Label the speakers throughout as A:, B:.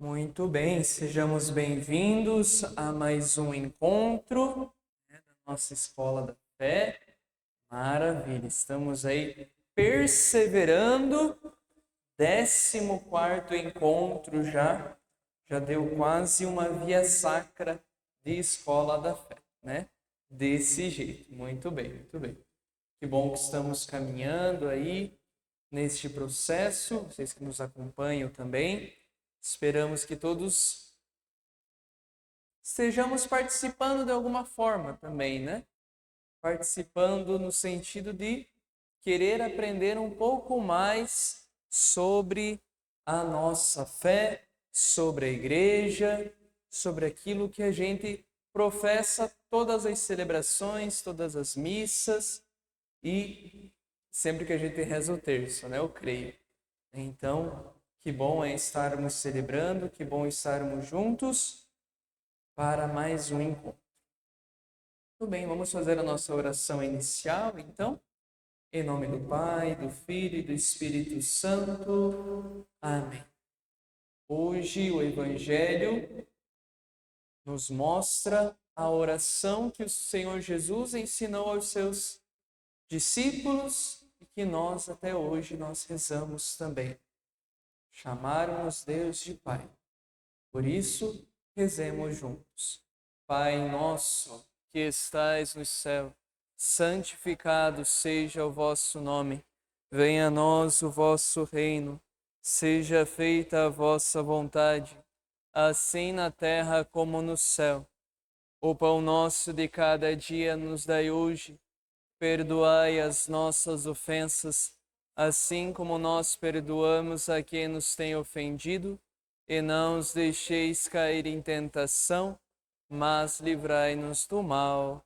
A: Muito bem, sejamos bem-vindos a mais um encontro, da nossa Escola da Fé. Maravilha, estamos aí perseverando, 14º encontro já deu quase uma via sacra de Escola da Fé, né? Desse jeito, muito bem, muito bem. Que bom que estamos caminhando aí neste processo, vocês que nos acompanham também. Esperamos que todos estejamos participando de alguma forma também, né? Participando no sentido de querer aprender um pouco mais sobre a nossa fé, sobre a igreja, sobre aquilo que a gente professa todas as celebrações, todas as missas e sempre que a gente reza o terço, né? Eu creio. Então, que bom é estarmos celebrando, que bom estarmos juntos para mais um encontro. Tudo bem, vamos fazer a nossa oração inicial, então? Em nome do Pai, do Filho e do Espírito Santo. Amém. Hoje o Evangelho nos mostra a oração que o Senhor Jesus ensinou aos seus discípulos e que nós até hoje nós rezamos também. Chamaram-nos Deus de Pai. Por isso, rezemos juntos. Pai nosso, que estais no céu, santificado seja o vosso nome. Venha a nós o vosso reino. Seja feita a vossa vontade, assim na terra como no céu. O pão nosso de cada dia nos dai hoje. Perdoai as nossas ofensas, assim como nós perdoamos a quem nos tem ofendido, e não os deixeis cair em tentação, mas livrai-nos do mal.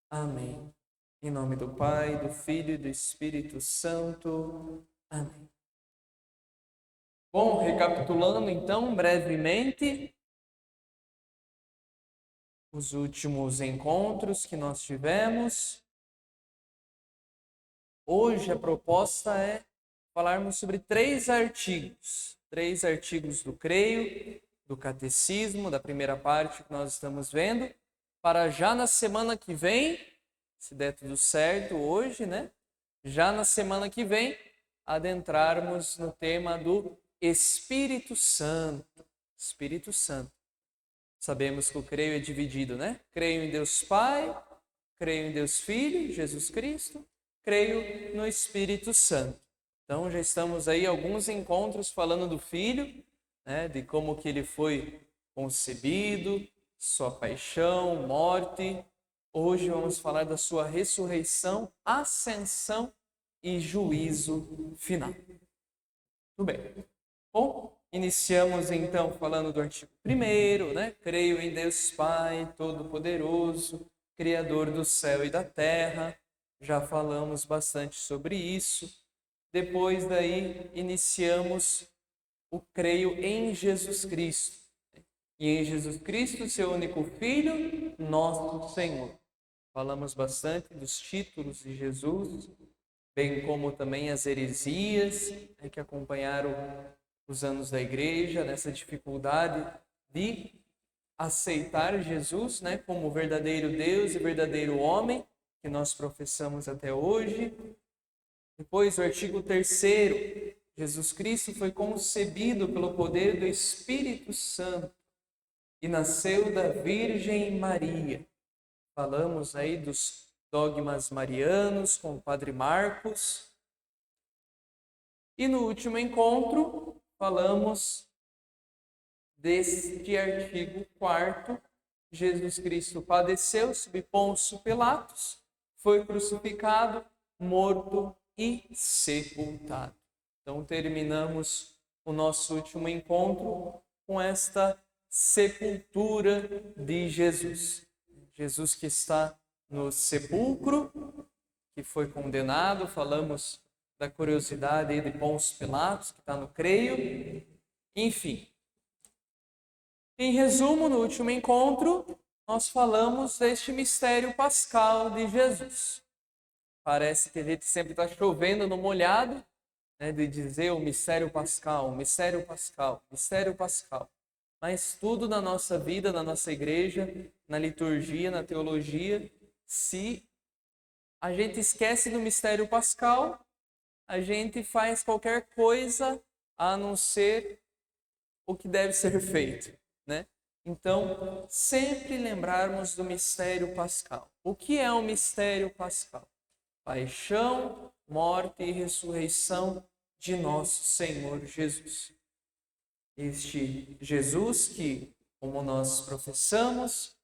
A: Amém. Em nome do Pai, do Filho e do Espírito Santo. Amém. Bom, recapitulando então brevemente os últimos encontros que nós tivemos. Hoje a proposta é falarmos sobre três artigos do Creio, do Catecismo, da primeira parte que nós estamos vendo, para já na semana que vem, se der tudo certo hoje, né? Já na semana que vem, adentrarmos no tema do Espírito Santo. Espírito Santo. Sabemos que o Creio é dividido, né? Creio em Deus Pai, creio em Deus Filho, Jesus Cristo, creio no Espírito Santo. Então já estamos aí alguns encontros falando do Filho, né, de como que ele foi concebido, sua paixão, morte. Hoje vamos falar da sua ressurreição, ascensão e juízo final. Tudo bem. Bom, iniciamos então falando do artigo 1º, né? Creio em Deus Pai Todo-Poderoso, Criador do céu e da terra. Já falamos bastante sobre isso. Depois daí, iniciamos o creio em Jesus Cristo. E em Jesus Cristo, seu único Filho, nosso Senhor. Falamos bastante dos títulos de Jesus, bem como também as heresias, né, que acompanharam os anos da igreja, nessa dificuldade de aceitar Jesus, né, como verdadeiro Deus e verdadeiro homem, que nós professamos até hoje. Depois, o artigo 3º, Jesus Cristo foi concebido pelo poder do Espírito Santo e nasceu da Virgem Maria. Falamos aí dos dogmas marianos com o Padre Marcos. E no último encontro, falamos deste artigo 4º, Jesus Cristo padeceu sob Pôncio Pilatos, foi crucificado, morto e sepultado. Então terminamos o nosso último encontro com esta sepultura de Jesus. Jesus que está no sepulcro, que foi condenado, falamos da curiosidade de Pôncio Pilatos, que está no creio. Enfim, em resumo, no último encontro, nós falamos deste mistério pascal de Jesus. Parece que a gente sempre está chovendo no molhado, né, de dizer o mistério pascal, mistério pascal, mistério pascal. mas tudo na nossa vida, na nossa igreja, na liturgia, na teologia, se a gente esquece do mistério pascal, a gente faz qualquer coisa a não ser o que deve ser feito, né? Então, sempre lembrarmos do mistério pascal. O que é o mistério pascal? Paixão, morte e ressurreição de nosso Senhor Jesus. Este Jesus que, como nós professamos,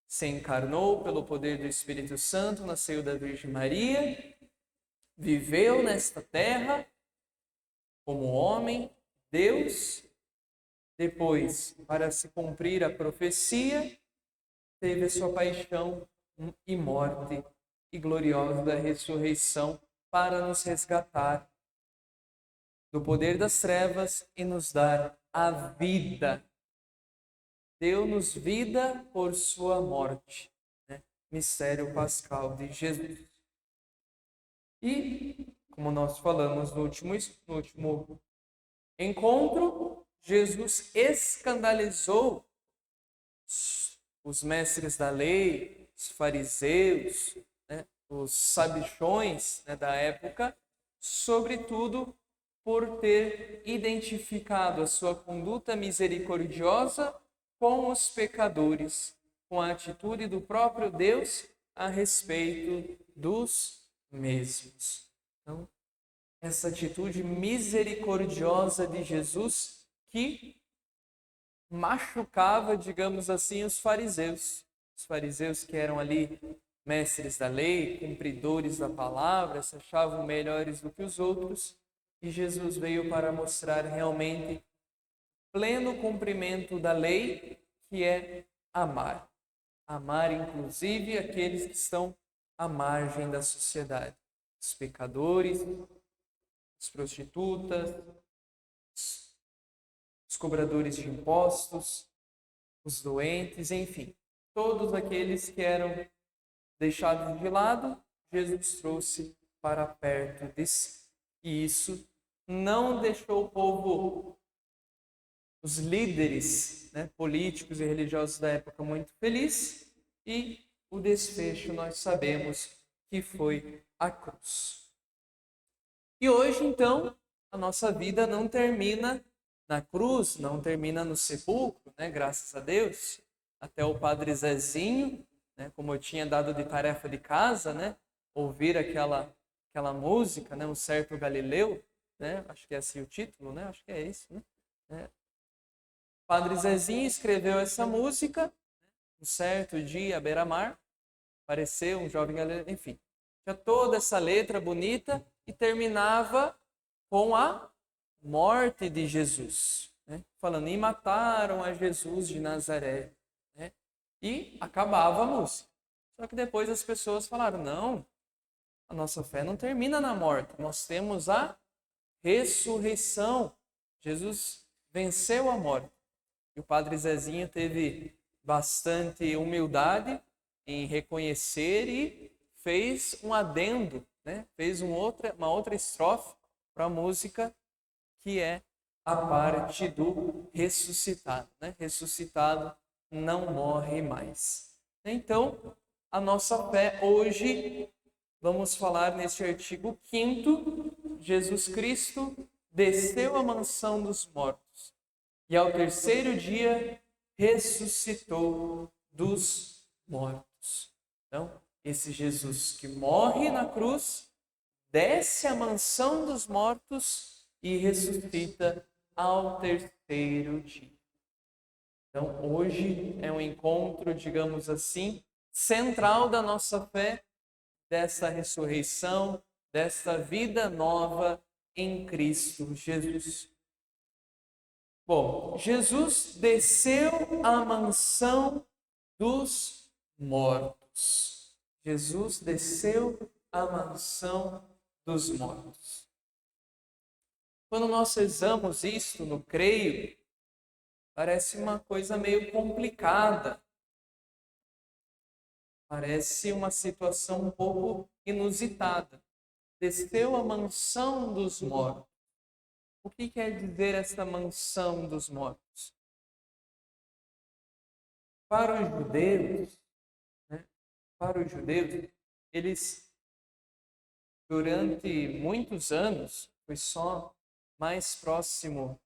A: se encarnou pelo poder do Espírito Santo, nasceu da Virgem Maria, viveu nesta terra como homem, Deus. Depois, para se cumprir a profecia, teve a sua paixão e morte e gloriosa ressurreição para nos resgatar do poder das trevas e nos dar a vida. Deu-nos vida por sua morte, né? Mistério pascal de Jesus. E, como nós falamos no último encontro, Jesus escandalizou os mestres da lei, os fariseus, né, os sabichões, né, da época, sobretudo por ter identificado a sua conduta misericordiosa com os pecadores, com a atitude do próprio Deus a respeito dos mesmos. Então, essa atitude misericordiosa de Jesus que machucava, digamos assim, os fariseus. Os fariseus que eram ali mestres da lei, cumpridores da palavra, se achavam melhores do que os outros, e Jesus veio para mostrar realmente pleno cumprimento da lei, que é amar. Amar, inclusive, aqueles que estão à margem da sociedade. Os pecadores, as prostitutas, os cobradores de impostos, os doentes, enfim. Todos aqueles que eram deixados de lado, Jesus trouxe para perto de si. E isso não deixou o povo, os líderes, né, políticos e religiosos da época muito feliz, e o desfecho nós sabemos que foi a cruz. E hoje, então, a nossa vida não termina na cruz, não termina no sepulcro, né, graças a Deus. Até o Padre Zezinho, né, como eu tinha dado de tarefa de casa, né, ouvir aquela música, né, Um Certo Galileu, né, acho que é assim o título, né, acho que é esse, né. Padre Zezinho escreveu essa música, um certo dia à beira-mar, apareceu um jovem galileu, enfim. Tinha toda essa letra bonita e terminava com a morte de Jesus, né? Falando, e mataram a Jesus de Nazaré, né? E acabava a música. Só que depois as pessoas falaram, não, a nossa fé não termina na morte, nós temos a ressurreição. Jesus venceu a morte. E o Padre Zezinho teve bastante humildade em reconhecer e fez um adendo, né? Fez uma outra estrofe para a música, que é a parte do ressuscitado, né? Ressuscitado não morre mais. Então, a nossa fé hoje, vamos falar neste artigo 5º, Jesus Cristo desceu à mansão dos mortos e ao terceiro dia ressuscitou dos mortos. Então, esse Jesus que morre na cruz, desce à mansão dos mortos e ressuscita ao terceiro dia. Então, hoje é um encontro, digamos assim, central da nossa fé, dessa ressurreição, dessa vida nova em Cristo Jesus. Bom, Jesus desceu à mansão dos mortos. Jesus desceu à mansão dos mortos. Quando nós rezamos isto no creio, parece uma coisa meio complicada. Parece uma situação um pouco inusitada. Desceu à mansão dos mortos. O que quer dizer esta mansão dos mortos? Para os judeus, né? Para os judeus, eles, durante muitos anos, foi só mais próximo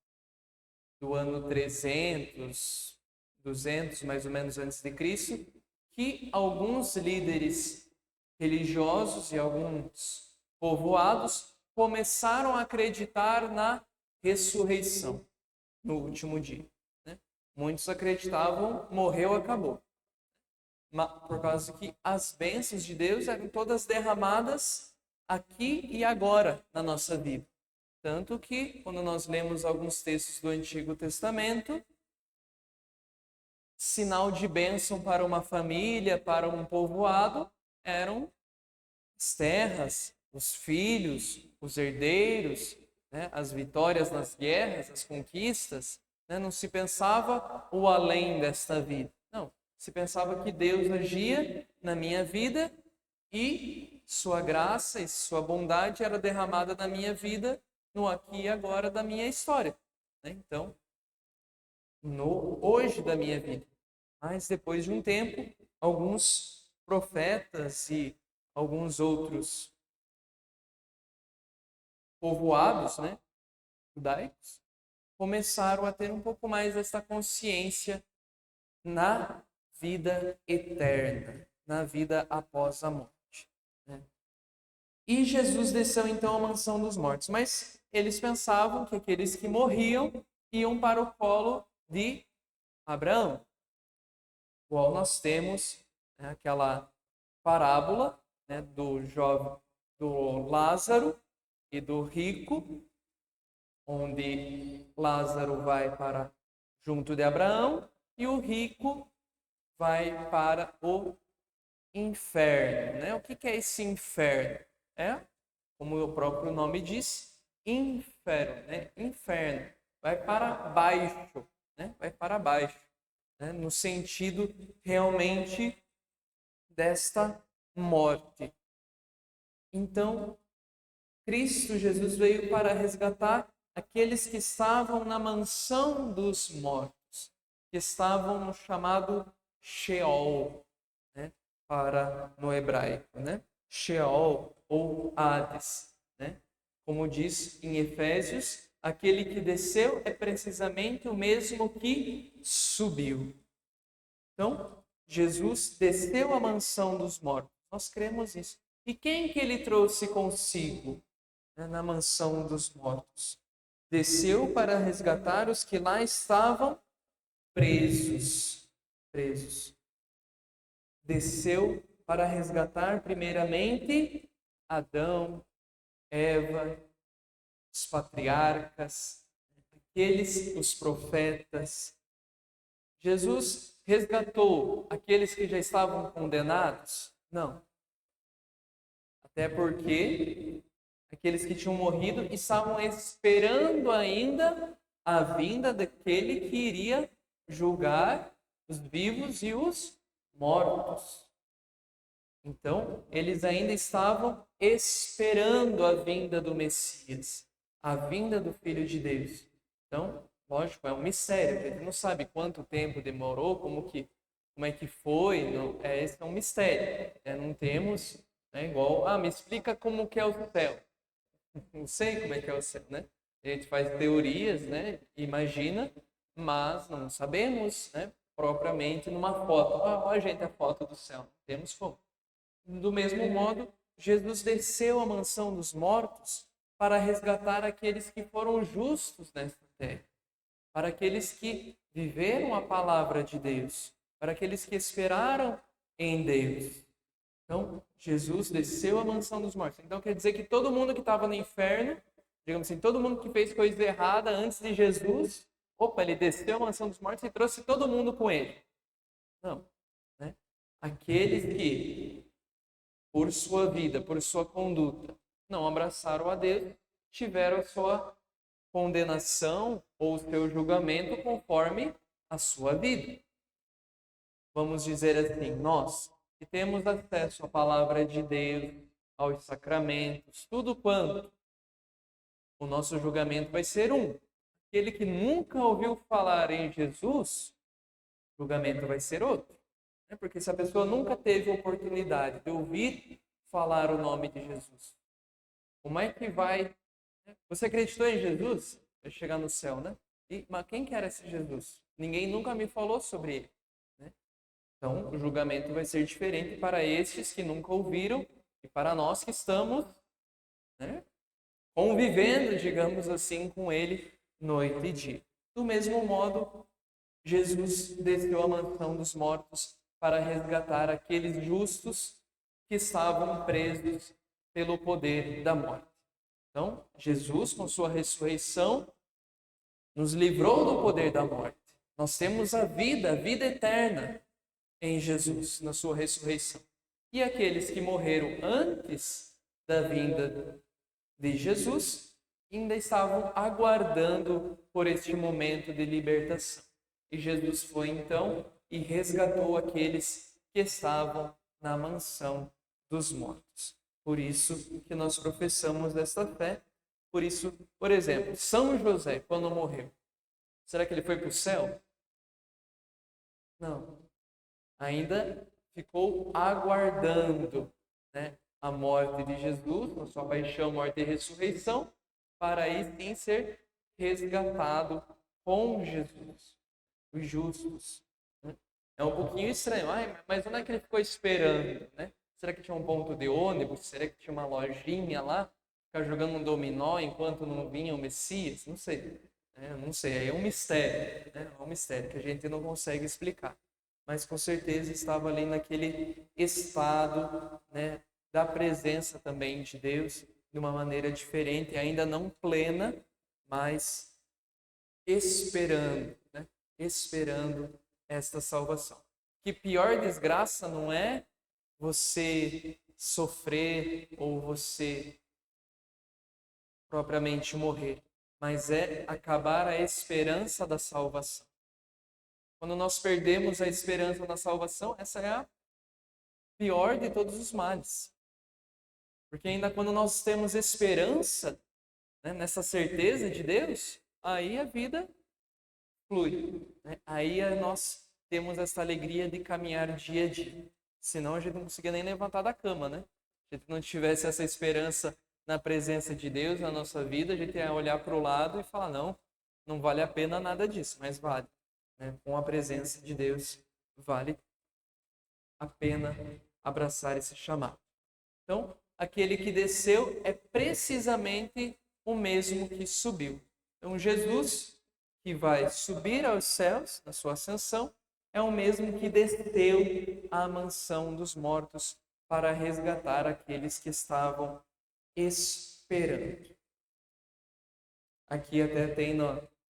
A: do ano 300, 200 mais ou menos antes de Cristo, que alguns líderes religiosos e alguns povoados começaram a acreditar na ressurreição no último dia. Né? Muitos acreditavam, morreu, acabou. Por causa que as bênçãos de Deus eram todas derramadas aqui e agora na nossa vida. Tanto que, quando nós lemos alguns textos do Antigo Testamento, sinal de bênção para uma família, para um povoado, eram as terras, os filhos, os herdeiros, né? As vitórias nas guerras, as conquistas. Né? Não se pensava o além desta vida. Não, se pensava que Deus agia na minha vida e sua graça e sua bondade era derramada na minha vida no aqui e agora da minha história. Né? Então, no hoje da minha vida. Mas depois de um tempo, alguns profetas e alguns outros povoados, né, judaicos, começaram a ter um pouco mais dessa consciência na vida eterna, na vida após a morte. Né? E Jesus desceu então à mansão dos mortos, mas eles pensavam que aqueles que morriam iam para o colo de Abraão. Igual nós temos, né, aquela parábola, né, do jovem, do Lázaro e do rico, onde Lázaro vai para junto de Abraão e o rico vai para o inferno. Né? O que é esse inferno? É, como o próprio nome diz, inferno. Né? Inferno. Vai para baixo. Né? Vai para baixo. Né? No sentido realmente desta morte. Então, Cristo Jesus veio para resgatar aqueles que estavam na mansão dos mortos, que estavam no chamado Sheol, né? No hebraico, né? Sheol ou Hades, né? Como diz em Efésios, aquele que desceu é precisamente o mesmo que subiu. Então, Jesus desceu à mansão dos mortos. Nós cremos nisso. E quem que ele trouxe consigo, né, na mansão dos mortos? Desceu para resgatar os que lá estavam presos. Presos. Desceu para resgatar primeiramente Adão, Eva, os patriarcas, os profetas. Jesus resgatou aqueles que já estavam condenados? Não. Até porque aqueles que tinham morrido estavam esperando ainda a vinda daquele que iria julgar os vivos e os mortos. Então, eles ainda estavam esperando a vinda do Messias, a vinda do Filho de Deus. Então, lógico, é um mistério. A gente não sabe quanto tempo demorou, como é que foi. Não, esse é um mistério. Não temos, né, igual, me explica como que é o céu. Não sei como é que é o céu, né? A gente faz teorias, né? Imagina, mas não sabemos, né? Propriamente numa foto. Olha, gente, a foto do céu. Não temos como. Do mesmo modo, Jesus desceu à mansão dos mortos para resgatar aqueles que foram justos nesta terra, para aqueles que viveram a palavra de Deus, para aqueles que esperaram em Deus. Então, Jesus desceu à mansão dos mortos. Então, quer dizer que todo mundo que estava no inferno, digamos assim, todo mundo que fez coisa errada antes de Jesus, ele desceu à mansão dos mortos e trouxe todo mundo com ele. Não. Né? Aqueles que, por sua vida, por sua conduta, não abraçaram a Deus, tiveram a sua condenação ou o seu julgamento conforme a sua vida. Vamos dizer assim, nós que temos acesso à palavra de Deus, aos sacramentos, tudo quanto, o nosso julgamento vai ser um. Aquele que nunca ouviu falar em Jesus, julgamento vai ser outro. Porque se a pessoa nunca teve oportunidade de ouvir falar o nome de Jesus, como é que vai? Você acreditou em Jesus? Vai chegar no céu, né? Mas quem que era esse Jesus? Ninguém nunca me falou sobre ele. Né? Então, o julgamento vai ser diferente para estes que nunca ouviram e para nós que estamos, né, convivendo, digamos assim, com ele noite e dia. Do mesmo modo, Jesus desceu à mansão dos mortos para resgatar aqueles justos que estavam presos pelo poder da morte. Então, Jesus, com sua ressurreição, nos livrou do poder da morte. Nós temos a vida eterna em Jesus, na sua ressurreição. E aqueles que morreram antes da vinda de Jesus ainda estavam aguardando por este momento de libertação. E Jesus foi então e resgatou aqueles que estavam na mansão dos mortos. Por isso que nós professamos desta fé. Por isso, por exemplo, São José, quando morreu, será que ele foi para o céu? Não. Ainda ficou aguardando, né, a morte de Jesus, a sua paixão, morte e ressurreição, para aí sim ser resgatado com Jesus, os justos. Né? É um pouquinho estranho, mas onde é que ele ficou esperando? Né? Será que tinha um ponto de ônibus? Será que tinha uma lojinha lá? Ficar jogando um dominó enquanto não vinha o Messias? Não sei. Não sei, aí é um mistério. Né? É um mistério que a gente não consegue explicar. Mas com certeza estava ali naquele estado, né, da presença também de Deus, de uma maneira diferente, ainda não plena, mas esperando, né, esperando esta salvação. Que pior desgraça não é você sofrer ou você propriamente morrer, mas é acabar a esperança da salvação. Quando nós perdemos a esperança na salvação, essa é a pior de todos os males. Porque ainda quando nós temos esperança, né, nessa certeza de Deus, aí a vida flui. Né? Aí nós temos essa alegria de caminhar dia a dia. Senão a gente não conseguia nem levantar da cama, né? Se a gente não tivesse essa esperança na presença de Deus na nossa vida, a gente ia olhar para o lado e falar, não vale a pena nada disso, mas vale. Né? Com a presença de Deus, vale a pena abraçar esse chamado. Então, aquele que desceu é precisamente o mesmo que subiu. Então, Jesus, que vai subir aos céus na sua ascensão, é o mesmo que desceu à mansão dos mortos para resgatar aqueles que estavam esperando. Aqui até tem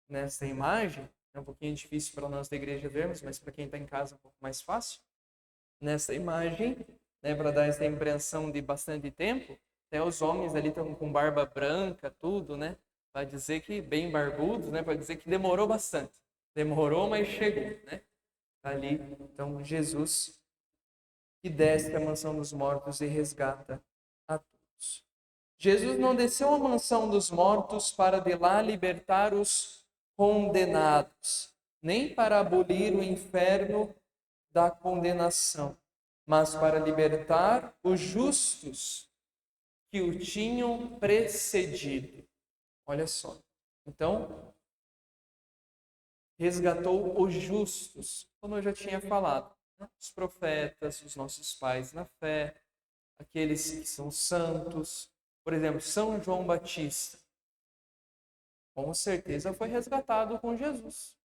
A: nessa imagem, é um pouquinho difícil para nós da igreja vermos, mas para quem está em casa é um pouco mais fácil. Nessa imagem, né, para dar essa impressão de bastante tempo, até os homens ali estão com barba branca, tudo, né? Para dizer que, bem barbudos, né? Para dizer que demorou bastante. Demorou, mas chegou, né? Ali, então, Jesus que desce à mansão dos mortos e resgata a todos. Jesus não desceu à mansão dos mortos para de lá libertar os condenados, nem para abolir o inferno da condenação, mas para libertar os justos que o tinham precedido. Olha só. Então, resgatou os justos, como eu já tinha falado, né? Os profetas, os nossos pais na fé, aqueles que são santos. Por exemplo, São João Batista, com certeza foi resgatado com Jesus,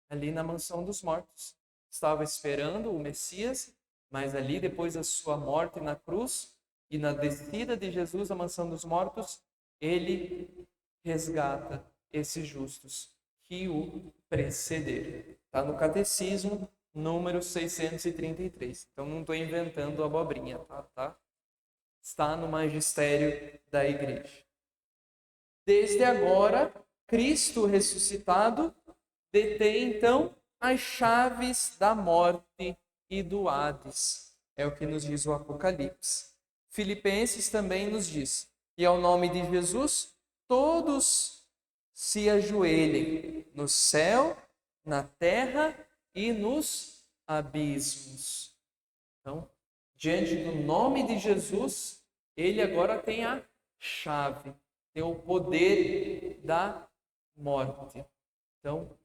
A: ali na mansão dos mortos. Estava esperando o Messias, mas ali, depois da sua morte na cruz e na descida de Jesus à mansão dos mortos, ele resgata esses justos que o precederam. Está no Catecismo, número 633. Então, não estou inventando abobrinha, tá? Está no magistério da igreja. Desde agora, Cristo ressuscitado detém, então, as chaves da morte e do Hades. É o que nos diz o Apocalipse. Filipenses também nos diz: e ao nome de Jesus, todos se ajoelhem no céu, na terra e nos abismos. Então, diante do nome de Jesus, ele agora tem a chave, tem o poder da morte. Então,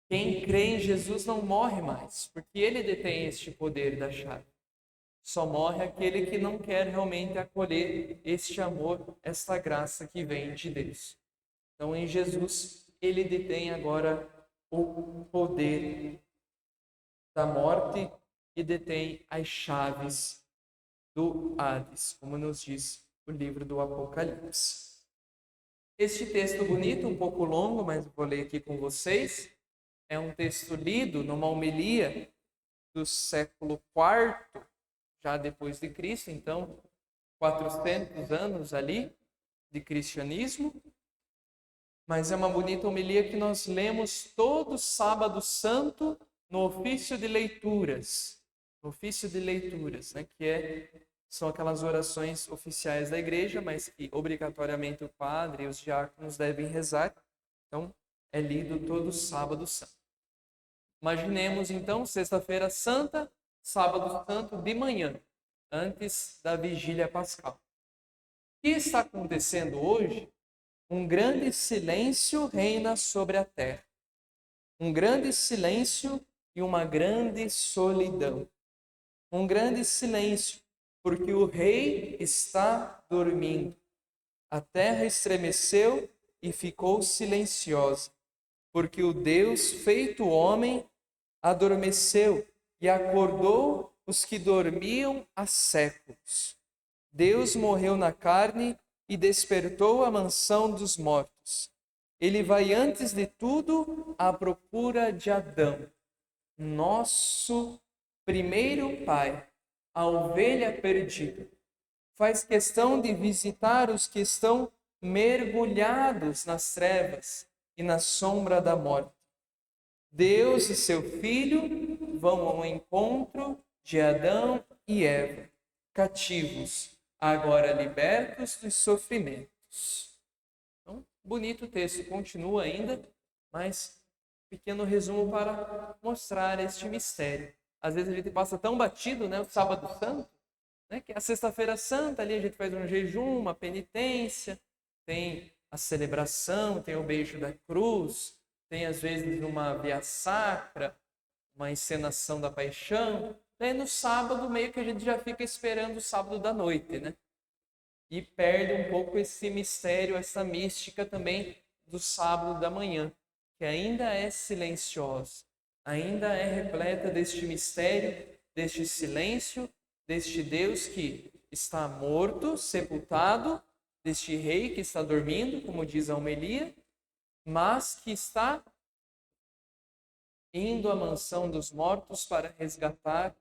A: quem crê em Jesus não morre mais, porque ele detém este poder da chave. Só morre aquele que não quer realmente acolher este amor, esta graça que vem de Deus. Então, em Jesus, ele detém agora o poder da morte e detém as chaves do Hades, como nos diz o livro do Apocalipse. Este texto bonito, um pouco longo, mas vou ler aqui com vocês. É um texto lido numa homilia do século IV, já depois de Cristo, então 400 anos ali de cristianismo. Mas é uma bonita homilia que nós lemos todo sábado santo no ofício de leituras. No ofício de leituras, né, são aquelas orações oficiais da igreja, mas que obrigatoriamente o padre e os diáconos devem rezar. Então, é lido todo sábado santo. Imaginemos então, sexta-feira santa, sábado santo de manhã, antes da vigília pascal. O que está acontecendo hoje? Um grande silêncio reina sobre a terra. Um grande silêncio e uma grande solidão. Um grande silêncio, porque o rei está dormindo. A terra estremeceu e ficou silenciosa, porque o Deus feito homem adormeceu e acordou os que dormiam há séculos. Deus morreu na carne e despertou a mansão dos mortos. Ele vai antes de tudo à procura de Adão, nosso primeiro pai, a ovelha perdida. Faz questão de visitar os que estão mergulhados nas trevas e na sombra da morte. Deus e seu Filho vão ao encontro de Adão e Eva, cativos, agora libertos dos sofrimentos. Então, bonito texto, continua ainda, mas pequeno resumo para mostrar este mistério. Às vezes a gente passa tão batido, né, o sábado santo, né, que a sexta-feira santa ali a gente faz um jejum, uma penitência, tem a celebração, tem o beijo da cruz, tem às vezes uma via sacra, uma encenação da paixão. Daí no sábado meio que a gente já fica esperando o sábado da noite, né? E perde um pouco esse mistério, essa mística também do sábado da manhã, que ainda é silenciosa, ainda é repleta deste mistério, deste silêncio, deste Deus que está morto, sepultado, deste rei que está dormindo, como diz a homilia, mas que está indo à mansão dos mortos para resgatar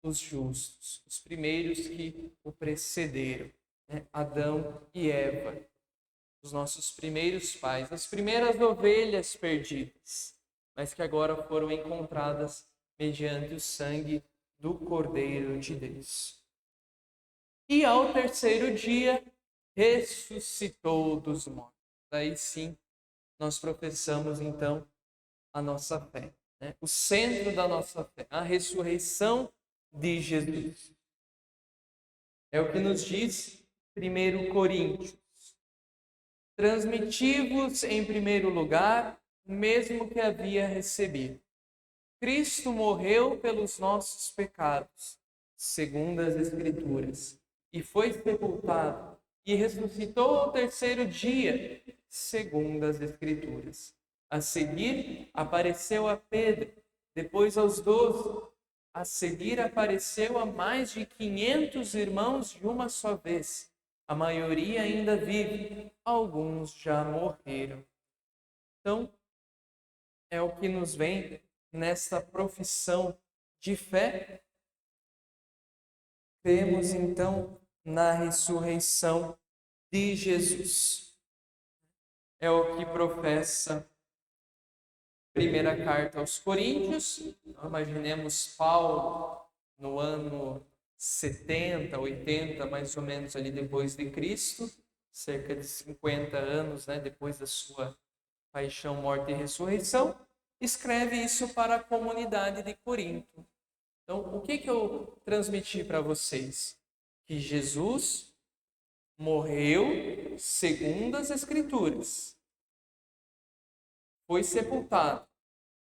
A: os justos, os primeiros que o precederam, né? Adão e Eva, os nossos primeiros pais, as primeiras ovelhas perdidas, mas que agora foram encontradas mediante o sangue do Cordeiro de Deus. E ao terceiro dia, ressuscitou dos mortos. Aí sim, nós professamos então a nossa fé, né? O centro da nossa fé, a ressurreição de Jesus. É o que nos diz 1 Coríntios. Transmitivos em primeiro lugar, o mesmo que havia recebido. Cristo morreu pelos nossos pecados, segundo as Escrituras, e foi sepultado, e ressuscitou ao terceiro dia, segundo as Escrituras. A seguir, apareceu a Pedro, depois aos 12. A seguir, apareceu a mais de 500 irmãos de uma só vez. A maioria ainda vive, alguns já morreram. Então, é o que nos vem nesta profissão de fé. Cremos, então, na ressurreição de Jesus. É o que professa a primeira carta aos Coríntios. Então, imaginemos Paulo no ano 70, 80, mais ou menos ali depois de Cristo, cerca de 50 anos, né, depois da sua paixão, morte e ressurreição. escreve isso para a comunidade de Corinto. Então, o que eu transmiti para vocês? Que Jesus morreu segundo as Escrituras, foi sepultado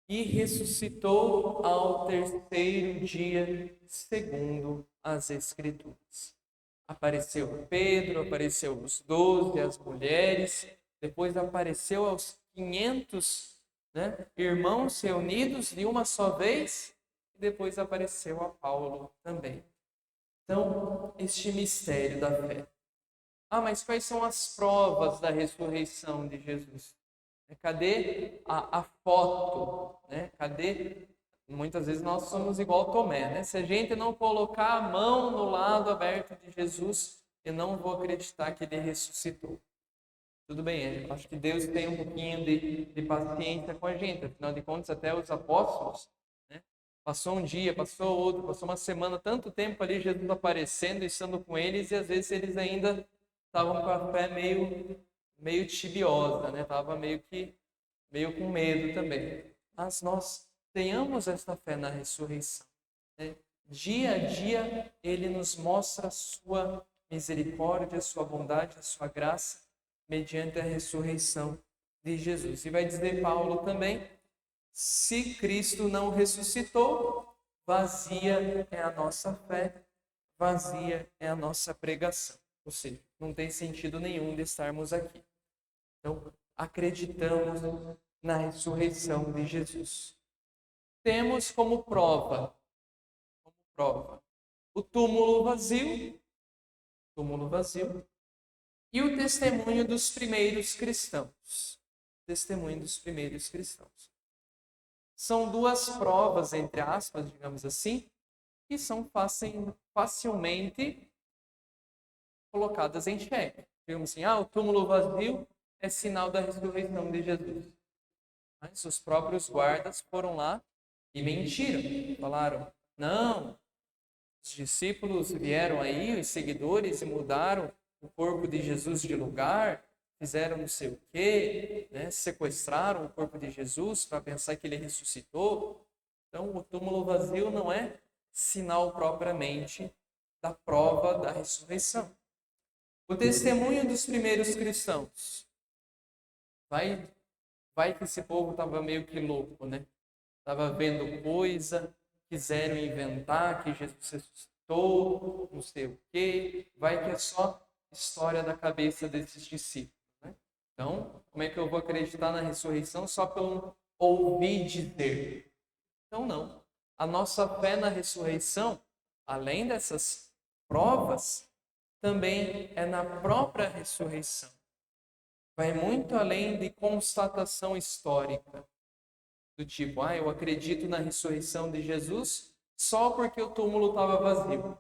A: e ressuscitou ao terceiro dia, segundo as Escrituras. Apareceu Pedro, apareceu os 12, as mulheres, depois apareceu aos 500, né, irmãos reunidos de uma só vez, e depois apareceu a Paulo também. Então, este mistério da fé. Mas quais são as provas da ressurreição de Jesus? Cadê a foto? Né? Cadê? Muitas vezes nós somos igual Tomé, né? Se a gente não colocar a mão no lado aberto de Jesus, eu não vou acreditar que ele ressuscitou. Tudo bem, eu acho que Deus tem um pouquinho de paciência com a gente. Afinal de contas, até os apóstolos, né? Passou um dia, passou outro, passou uma semana, tanto tempo ali, Jesus aparecendo e estando com eles, e às vezes eles ainda estavam com a fé meio tibiosa, né? Tava meio com medo também. Mas nós tenhamos esta fé na ressurreição, né? Dia a dia ele nos mostra a sua misericórdia, a sua bondade, a sua graça mediante a ressurreição de Jesus. E vai dizer Paulo também: se Cristo não ressuscitou, vazia é a nossa fé, vazia é a nossa pregação. Ou seja, não tem sentido nenhum de estarmos aqui. Então, acreditamos na ressurreição de Jesus. Temos como prova o túmulo vazio e o testemunho dos primeiros cristãos. Testemunho dos primeiros cristãos. São duas provas, entre aspas, digamos assim, que são facilmente colocadas em xeque. Digamos assim, o túmulo vazio é sinal da ressurreição de Jesus. Mas os próprios guardas foram lá e mentiram. Falaram, não, os discípulos vieram aí, os seguidores, e mudaram o corpo de Jesus de lugar, fizeram não sei o quê, né? Sequestraram o corpo de Jesus para pensar que ele ressuscitou. Então, o túmulo vazio não é sinal propriamente da prova da ressurreição. O testemunho dos primeiros cristãos. Vai que esse povo estava meio que louco, né? Estava vendo coisa, quiseram inventar que Jesus ressuscitou, não sei o quê. Vai que é só história da cabeça desses discípulos, né? Então, como é que eu vou acreditar na ressurreição só pelo ouvir dizer? Então, não. A nossa fé na ressurreição, além dessas provas, também é na própria ressurreição. Vai muito além de constatação histórica, do tipo, eu acredito na ressurreição de Jesus só porque o túmulo estava vazio.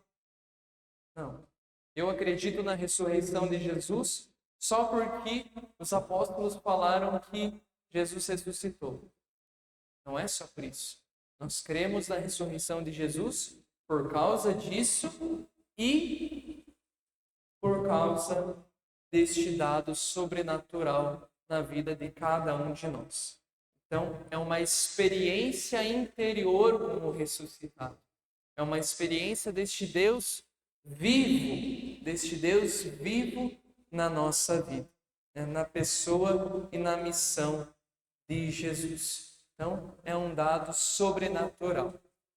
A: Não. Eu acredito na ressurreição de Jesus só porque os apóstolos falaram que Jesus ressuscitou. Não é só por isso. Nós cremos na ressurreição de Jesus por causa disso e por causa deste dado sobrenatural na vida de cada um de nós. Então, é uma experiência interior com o ressuscitado. É uma experiência deste Deus vivo na nossa vida, né? Na pessoa e na missão de Jesus. Então, é um dado sobrenatural.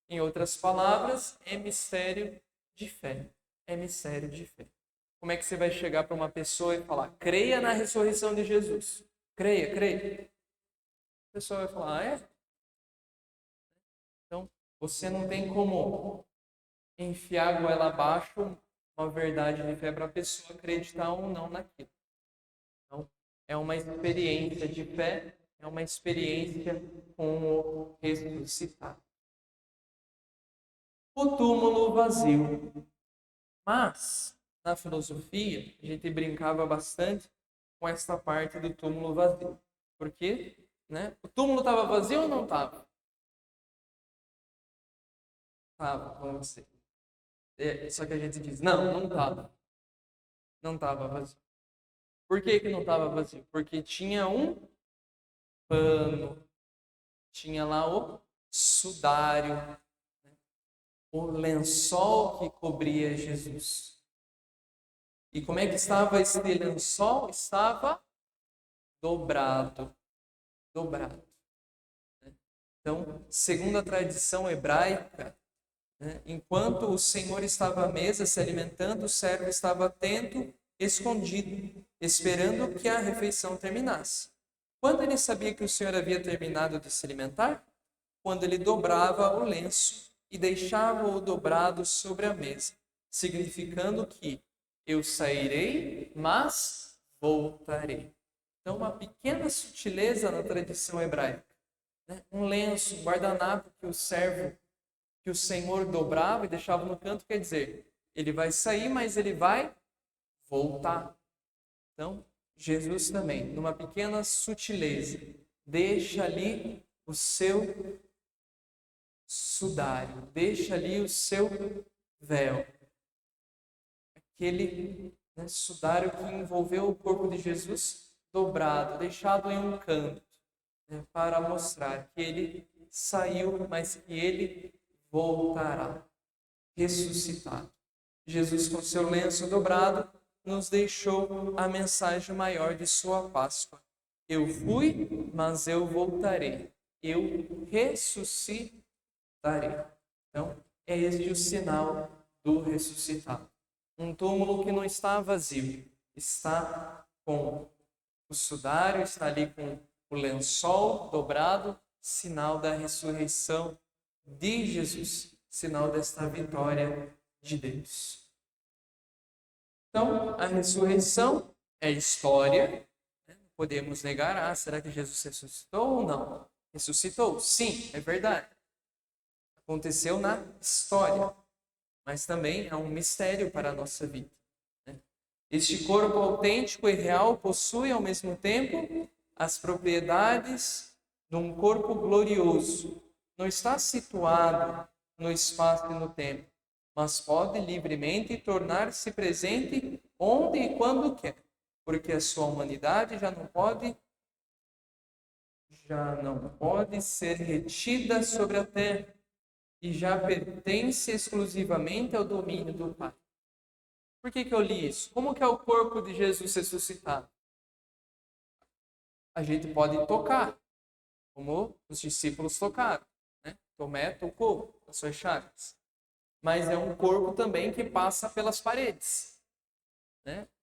A: Em outras palavras, é mistério de fé. É mistério de fé. Como é que você vai chegar para uma pessoa e falar, creia na ressurreição de Jesus? Creia, creia. A pessoa vai falar, é? Então, você não tem como enfiar a goela abaixo uma verdade de fé para a pessoa acreditar ou não naquilo. Então, é uma experiência de fé, é uma experiência com o ressuscitado. O túmulo vazio. Mas, na filosofia, a gente brincava bastante com esta parte do túmulo vazio. Por quê? Né? O túmulo estava vazio ou não estava? Estava, vamos dizer. Só que a gente diz, não estava. Não estava vazio. Por que não estava vazio? Porque tinha um pano, tinha lá o sudário, o lençol que cobria Jesus. E como é que estava esse lençol? Estava dobrado. Dobrado. Então, segundo a tradição hebraica, enquanto o Senhor estava à mesa se alimentando, o servo estava atento, escondido, esperando que a refeição terminasse. Quando ele sabia que o Senhor havia terminado de se alimentar? Quando ele dobrava o lenço e deixava-o dobrado sobre a mesa, significando que eu sairei, mas voltarei. Então, uma pequena sutileza na tradição hebraica. Um lenço, um guardanapo que o Senhor dobrava e deixava no canto, quer dizer, ele vai sair, mas ele vai voltar. Então, Jesus também, numa pequena sutileza, deixa ali o seu sudário, deixa ali o seu véu. Aquele sudário que envolveu o corpo de Jesus dobrado, deixado em um canto, para mostrar que ele saiu, mas que ele voltará, ressuscitado. Jesus, com seu lenço dobrado, nos deixou a mensagem maior de sua Páscoa. Eu fui, mas eu voltarei. Eu ressuscitarei. Então, é este o sinal do ressuscitado. Um túmulo que não está vazio, está com o sudário, está ali com o lençol dobrado, sinal da ressurreição de Jesus, sinal desta vitória de Deus. Então, a ressurreição é história. Não podemos negar, será que Jesus ressuscitou ou não? Ressuscitou, sim, é verdade. Aconteceu na história, mas também é um mistério para a nossa vida. Este corpo autêntico e real possui, ao mesmo tempo, as propriedades de um corpo glorioso. Não está situado no espaço e no tempo, mas pode livremente tornar-se presente onde e quando quer, porque a sua humanidade já não pode ser retida sobre a terra e já pertence exclusivamente ao domínio do Pai. Por que eu li isso? Como que é o corpo de Jesus ressuscitado? A gente pode tocar, como os discípulos tocaram. Tomé tocou as suas chagas. Mas é um corpo também que passa pelas paredes.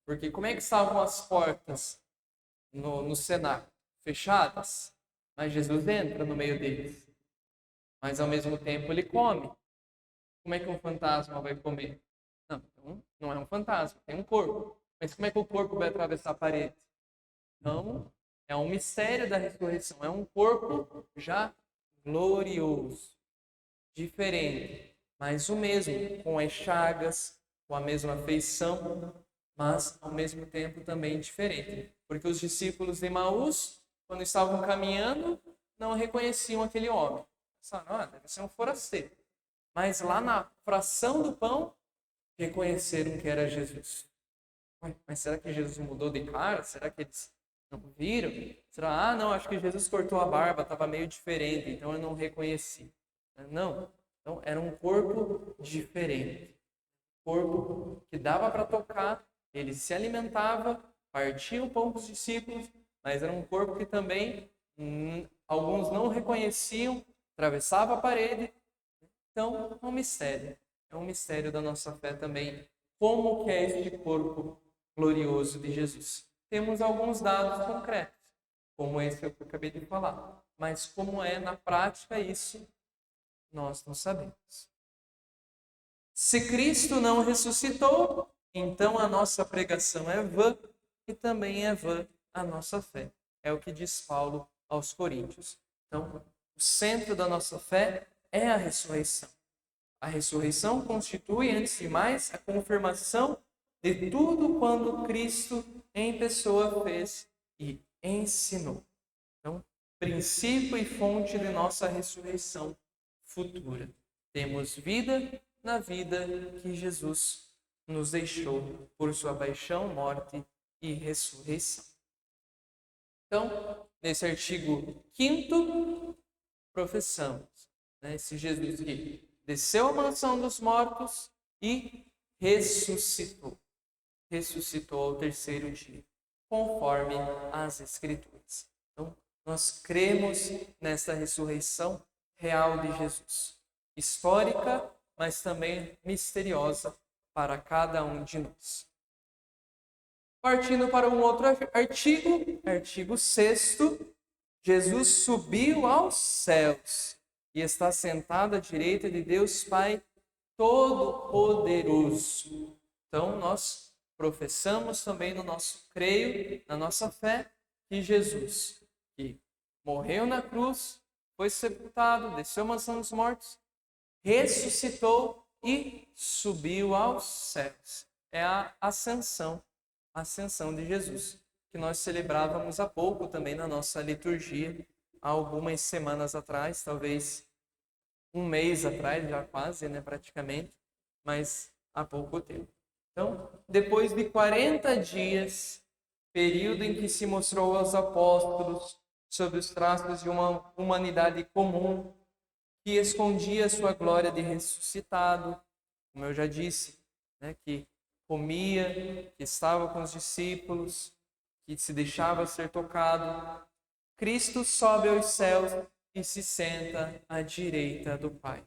A: Porque como é que estavam as portas no cenário? Fechadas. Mas Jesus entra no meio deles. Mas ao mesmo tempo ele come. Como é que um fantasma vai comer? Não é um fantasma, tem um corpo. Mas como é que o corpo vai atravessar a parede? Então, é um mistério da ressurreição. É um corpo já glorioso, diferente, mas o mesmo, com as chagas, com a mesma feição, mas ao mesmo tempo também diferente. Porque os discípulos de Emaús, quando estavam caminhando, não reconheciam aquele homem. Pensaram, deve ser um forasteiro. Mas lá na fração do pão, reconheceram que era Jesus. Mas será que Jesus mudou de cara? Será que eles não viram? Será, não, acho que Jesus cortou a barba, estava meio diferente, então eu não reconheci. Não, então era um corpo diferente. Corpo que dava para tocar, ele se alimentava, partia o pão dos discípulos, mas era um corpo que também alguns não reconheciam, atravessava a parede. Então, é um mistério. É um mistério da nossa fé também. Como que é este corpo glorioso de Jesus? Temos alguns dados concretos, como esse que eu acabei de falar. Mas como é na prática isso, nós não sabemos. Se Cristo não ressuscitou, então a nossa pregação é vã e também é vã a nossa fé. É o que diz Paulo aos Coríntios. Então, o centro da nossa fé é a ressurreição. A ressurreição constitui, antes de mais, a confirmação de tudo quanto Cristo em pessoa fez e ensinou. Então, princípio e fonte de nossa ressurreição futura. Temos vida na vida que Jesus nos deixou por sua paixão, morte e ressurreição. Então, nesse artigo 5º, professamos, né? Esse Jesus que desceu à mansão dos mortos e ressuscitou. Ressuscitou ao terceiro dia, conforme as Escrituras. Então, nós cremos nessa ressurreição real de Jesus, histórica, mas também misteriosa para cada um de nós. Partindo para um outro artigo 6º, Jesus subiu aos céus e está sentado à direita de Deus Pai Todo-Poderoso. Então, nós professamos também no nosso creio, na nossa fé, que Jesus, que morreu na cruz, foi sepultado, desceu à mansão dos mortos, ressuscitou e subiu aos céus. É a ascensão de Jesus, que nós celebrávamos há pouco também na nossa liturgia, há algumas semanas atrás, talvez um mês atrás, já quase, né, praticamente, mas há pouco tempo. Então, depois de 40 dias, período em que se mostrou aos apóstolos sob os traços de uma humanidade comum, que escondia sua glória de ressuscitado, como eu já disse, né, que comia, que estava com os discípulos, que se deixava ser tocado, Cristo sobe aos céus e se senta à direita do Pai.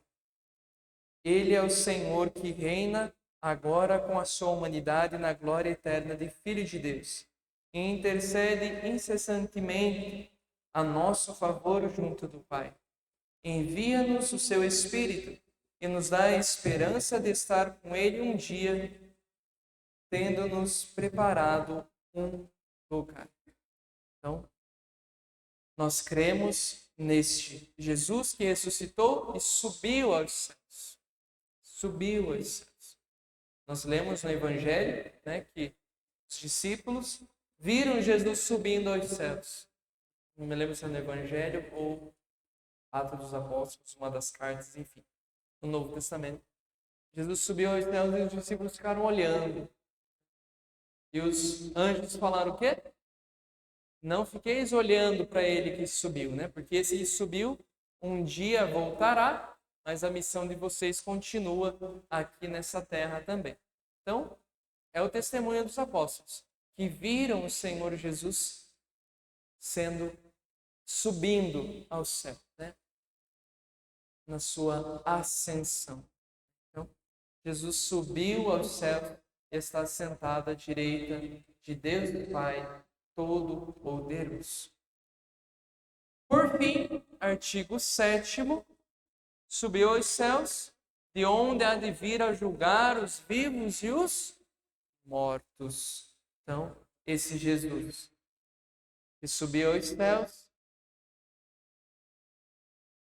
A: Ele é o Senhor que reina agora com a sua humanidade na glória eterna de Filho de Deus e intercede incessantemente a nosso favor junto do Pai. Envia-nos o seu Espírito e nos dá a esperança de estar com Ele um dia, tendo-nos preparado um lugar. Então, nós cremos neste Jesus que ressuscitou e subiu aos céus. Subiu aos céus. Nós lemos no Evangelho, né, que os discípulos viram Jesus subindo aos céus. Não me lembro se é no Evangelho ou Atos dos Apóstolos, uma das cartas, enfim, no Novo Testamento. Jesus subiu aos céus e os discípulos ficaram olhando. E os anjos falaram o quê? Não fiqueis olhando para ele que subiu, né? Porque esse que subiu um dia voltará, mas a missão de vocês continua aqui nessa terra também. Então, é o testemunho dos apóstolos que viram o Senhor Jesus subindo ao céu, né? Na sua ascensão. Então, Jesus subiu ao céu e está sentado à direita de Deus o Pai Todo-Poderoso. Por fim, artigo 7º, subiu aos céus, de onde há de vir a julgar os vivos e os mortos. Então, esse Jesus que subiu aos céus,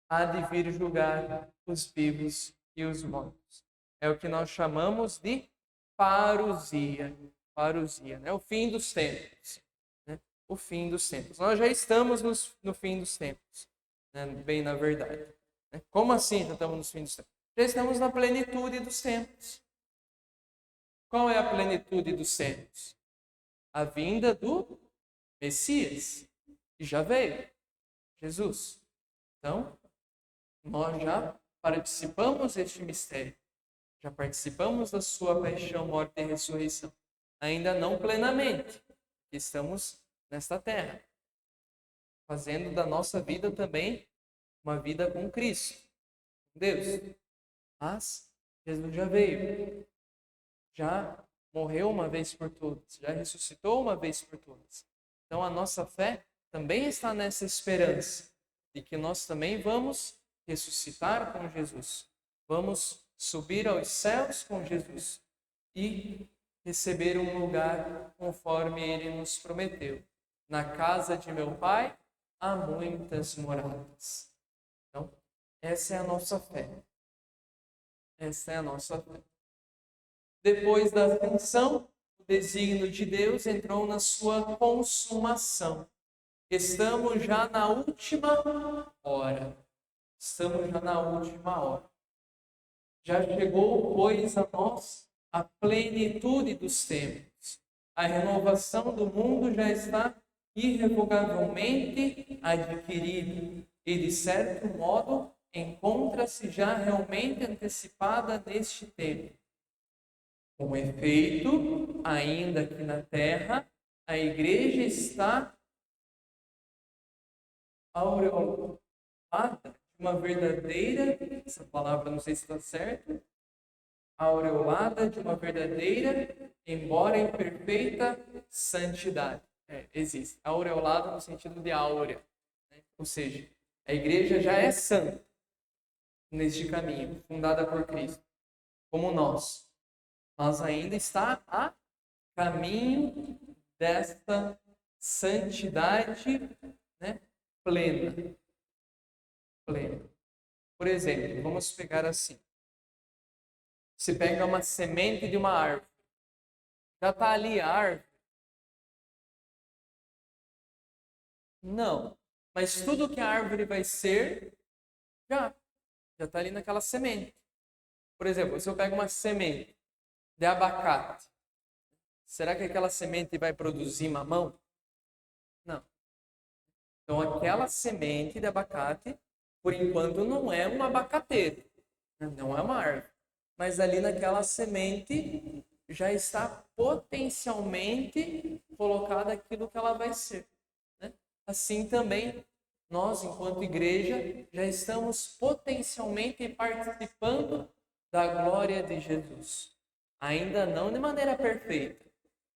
A: há de vir julgar os vivos e os mortos. É o que nós chamamos de parousia. Parousia, né? O fim dos tempos. Né? O fim dos tempos. Nós já estamos no fim dos tempos, né? Bem na verdade. Né? Como assim já estamos no fim dos tempos? Já estamos na plenitude dos tempos. Qual é a plenitude dos tempos? A vinda do Messias, que já veio, Jesus. Então, nós já participamos deste mistério. Já participamos da sua paixão, morte e ressurreição. Ainda não plenamente. Estamos nesta terra. Fazendo da nossa vida também uma vida com Cristo, com Deus. Mas Jesus já veio. Já morreu uma vez por todas. Já ressuscitou uma vez por todas. Então a nossa fé também está nessa esperança de que nós também vamos ressuscitar com Jesus. Vamos subir aos céus com Jesus e receber um lugar conforme Ele nos prometeu. Na casa de meu Pai há muitas moradas. Então, essa é a nossa fé. Essa é a nossa fé. Depois da ascensão, o desígnio de Deus entrou na sua consumação. Estamos já na última hora. Estamos já na última hora. Já chegou, pois, a nós a plenitude dos tempos. A renovação do mundo já está irrevogavelmente adquirido e, de certo modo, encontra-se já realmente antecipada neste tempo. Com efeito, ainda aqui na terra, a igreja está aureolada de uma verdadeira, essa palavra não sei se está certa, aureolada de uma verdadeira, embora imperfeita, santidade. Existe. Aureolada no sentido de áurea. Né? Ou seja, a igreja já é santa neste caminho, fundada por Cristo, como nós. Mas ainda está a caminho desta santidade, né, plena. Plena. Por exemplo, vamos pegar assim. Você pega uma semente de uma árvore. Já está ali a árvore? Não. Mas tudo que a árvore vai ser, já está ali naquela semente. Por exemplo, se eu pego uma semente de abacate, será que aquela semente vai produzir mamão? Não. Então, aquela semente de abacate, por enquanto, não é uma abacateira, não é uma árvore. Mas ali naquela semente já está potencialmente colocada aquilo que ela vai ser. Né? Assim também, nós, enquanto igreja, já estamos potencialmente participando da glória de Jesus. Ainda não de maneira perfeita,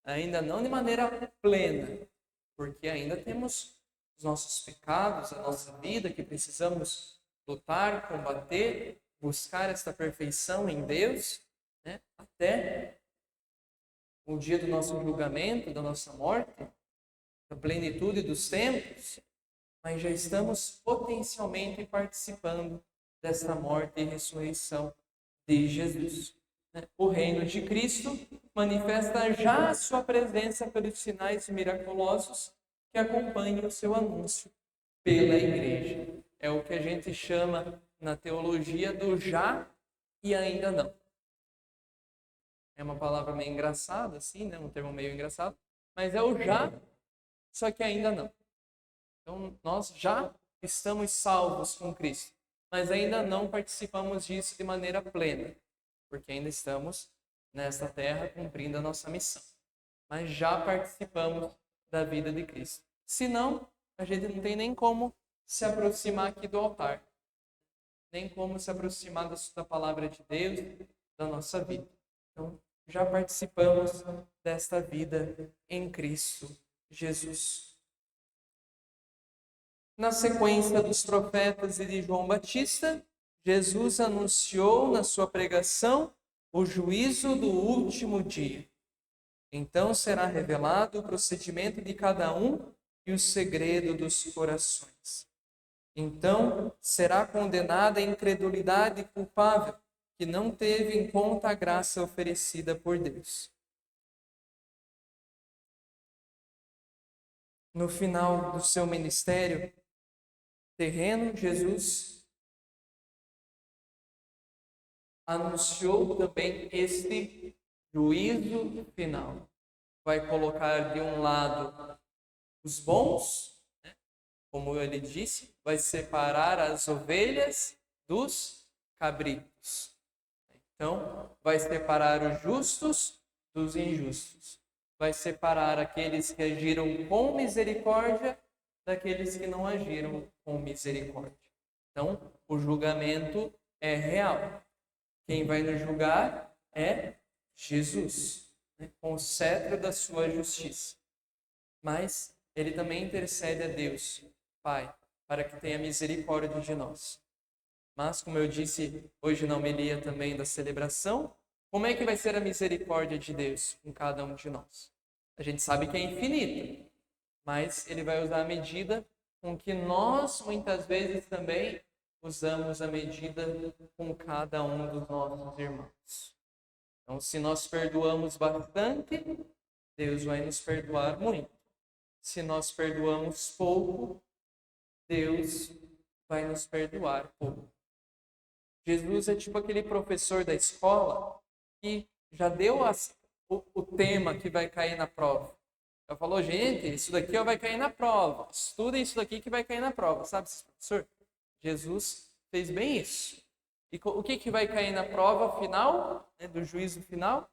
A: ainda não de maneira plena, porque ainda temos os nossos pecados, a nossa vida que precisamos lutar, combater, buscar esta perfeição em Deus, né? Até o dia do nosso julgamento, da nossa morte, da plenitude dos tempos, mas já estamos potencialmente participando desta morte e ressurreição de Jesus. O reino de Cristo manifesta já a sua presença pelos sinais miraculosos que acompanham o seu anúncio pela igreja. É o que a gente chama na teologia do já e ainda não. É uma palavra meio engraçada, assim, né? Um termo meio engraçado, mas é o já, só que ainda não. Então, nós já estamos salvos com Cristo, mas ainda não participamos disso de maneira plena, porque ainda estamos nesta terra cumprindo a nossa missão. Mas já participamos da vida de Cristo. Se não, a gente não tem nem como se aproximar aqui do altar, nem como se aproximar da palavra de Deus, da nossa vida. Então, já participamos desta vida em Cristo Jesus. Na sequência dos profetas e de João Batista, Jesus anunciou na sua pregação o juízo do último dia. Então será revelado o procedimento de cada um e o segredo dos corações. Então será condenada a incredulidade culpável que não teve em conta a graça oferecida por Deus. No final do seu ministério terreno, Jesus anunciou também este juízo final. Vai colocar de um lado os bons, né? Como ele disse, vai separar as ovelhas dos cabritos. Então, vai separar os justos dos injustos. Vai separar aqueles que agiram com misericórdia daqueles que não agiram com misericórdia. Então, o julgamento é real. Quem vai nos julgar é Jesus, né, com o cetro da sua justiça. Mas ele também intercede a Deus, Pai, para que tenha misericórdia de nós. Mas, como eu disse hoje na homilia também da celebração, como é que vai ser a misericórdia de Deus com cada um de nós? A gente sabe que é infinito, mas ele vai usar a medida com que nós, muitas vezes, também usamos a medida com cada um dos nossos irmãos. Então, se nós perdoamos bastante, Deus vai nos perdoar muito. Se nós perdoamos pouco, Deus vai nos perdoar pouco. Jesus é tipo aquele professor da escola que já deu o tema que vai cair na prova. Ela falou, gente, isso daqui ó, vai cair na prova. Estudem isso daqui que vai cair na prova. Sabe, professor? Jesus fez bem isso. E o que vai cair na prova final, né, do juízo final?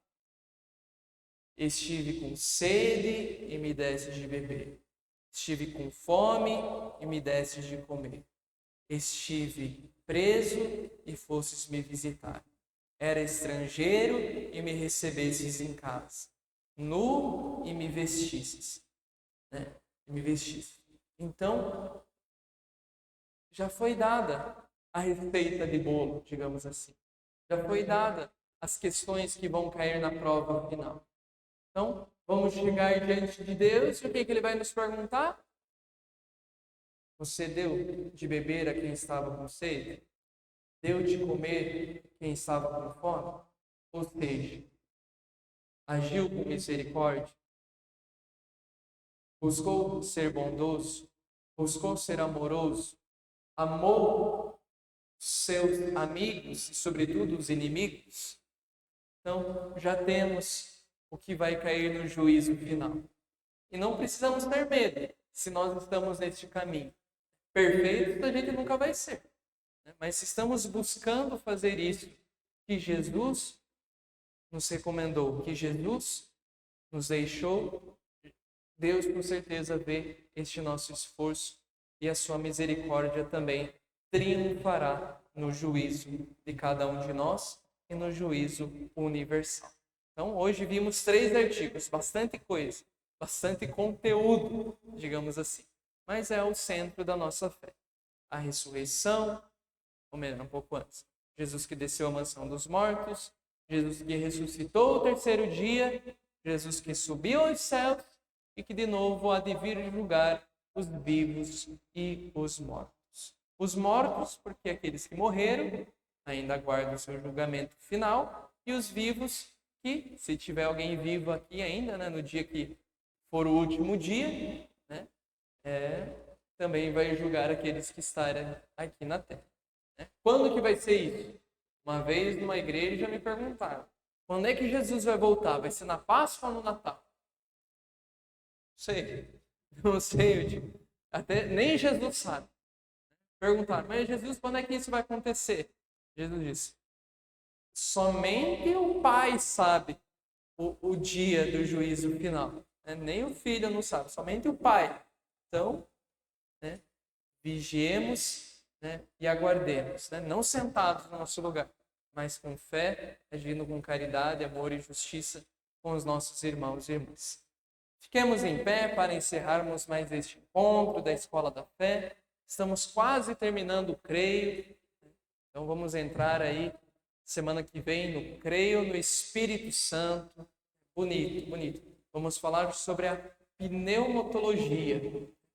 A: Estive com sede e me deste de beber. Estive com fome e me deste de comer. Estive preso e fostes me visitar. Era estrangeiro e me recebestes em casa. Nu e me vestistes. Né? Me vestiste. Então, já foi dada a receita de bolo, digamos assim. Já foi dada as questões que vão cair na prova final. Então, vamos chegar diante de Deus e o que Ele vai nos perguntar? Você deu de beber a quem estava com sede? Deu de comer quem estava com fome? Ou seja, agiu com misericórdia? Buscou ser bondoso? Buscou ser amoroso? Amou seus amigos e, sobretudo, os inimigos? Então, já temos o que vai cair no juízo final. E não precisamos ter medo se nós estamos neste caminho. Perfeitos a gente nunca vai ser. Mas se estamos buscando fazer isso que Jesus nos recomendou, que Jesus nos deixou, Deus com certeza vê este nosso esforço e a sua misericórdia também triunfará no juízo de cada um de nós e no juízo universal. Então, hoje vimos 3 artigos, bastante coisa, bastante conteúdo, digamos assim. Mas é o centro da nossa fé. A ressurreição, ou melhor, um pouco antes. Jesus que desceu à mansão dos mortos, Jesus que ressuscitou o terceiro dia, Jesus que subiu aos céus e que de novo há de vir julgar os vivos e os mortos. Os mortos, porque aqueles que morreram ainda aguardam o seu julgamento final, e os vivos, que se tiver alguém vivo aqui ainda, né, no dia que for o último dia, né, também vai julgar aqueles que estarem aqui na terra. Né? Quando que vai ser isso? Uma vez numa igreja me perguntaram, quando é que Jesus vai voltar? Vai ser na Páscoa ou no Natal? Não sei, eu digo. Até nem Jesus sabe. Perguntaram, mas Jesus, quando é que isso vai acontecer? Jesus disse, somente o Pai sabe o dia do juízo final. Né? Nem o Filho não sabe, somente o Pai. Então, né, vigiemos, né, e aguardemos. Né? Não sentados no nosso lugar, mas com fé, agindo com caridade, amor e justiça com os nossos irmãos e irmãs. Fiquemos em pé para encerrarmos mais este encontro da Escola da Fé. Estamos quase terminando o Creio. Então vamos entrar aí semana que vem no Creio no Espírito Santo. Bonito, bonito. Vamos falar sobre a pneumatologia.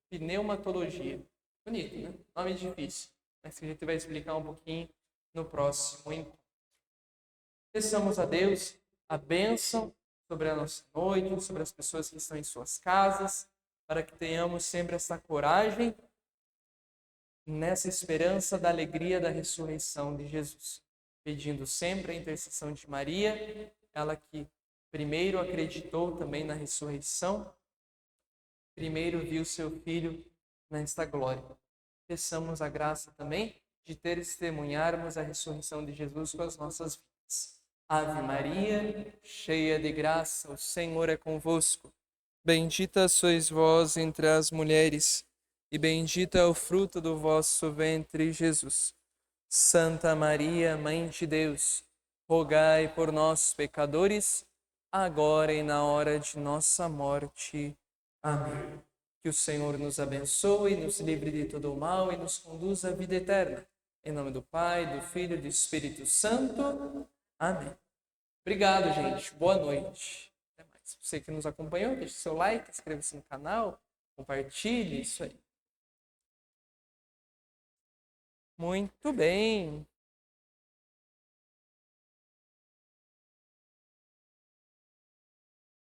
A: Pneumatologia. Bonito, né? Nome difícil. Mas que a gente vai explicar um pouquinho no próximo encontro. Peçamos a Deus a bênção sobre a nossa noite, sobre as pessoas que estão em suas casas, para que tenhamos sempre essa coragem, nessa esperança da alegria da ressurreição de Jesus. Pedindo sempre a intercessão de Maria, ela que primeiro acreditou também na ressurreição, primeiro viu seu Filho nesta glória. Peçamos a graça também de testemunharmos a ressurreição de Jesus com as nossas vidas. Ave Maria, cheia de graça, o Senhor é convosco. Bendita sois vós entre as mulheres, e bendito é o fruto do vosso ventre, Jesus. Santa Maria, Mãe de Deus, rogai por nós, pecadores, agora e na hora de nossa morte. Amém. Que o Senhor nos abençoe, nos livre de todo o mal e nos conduza à vida eterna. Em nome do Pai, do Filho e do Espírito Santo. Amém. Obrigado, gente. Boa noite. Até mais. Você que nos acompanhou, deixe seu like, inscreva-se no canal, compartilhe, isso aí. Muito bem.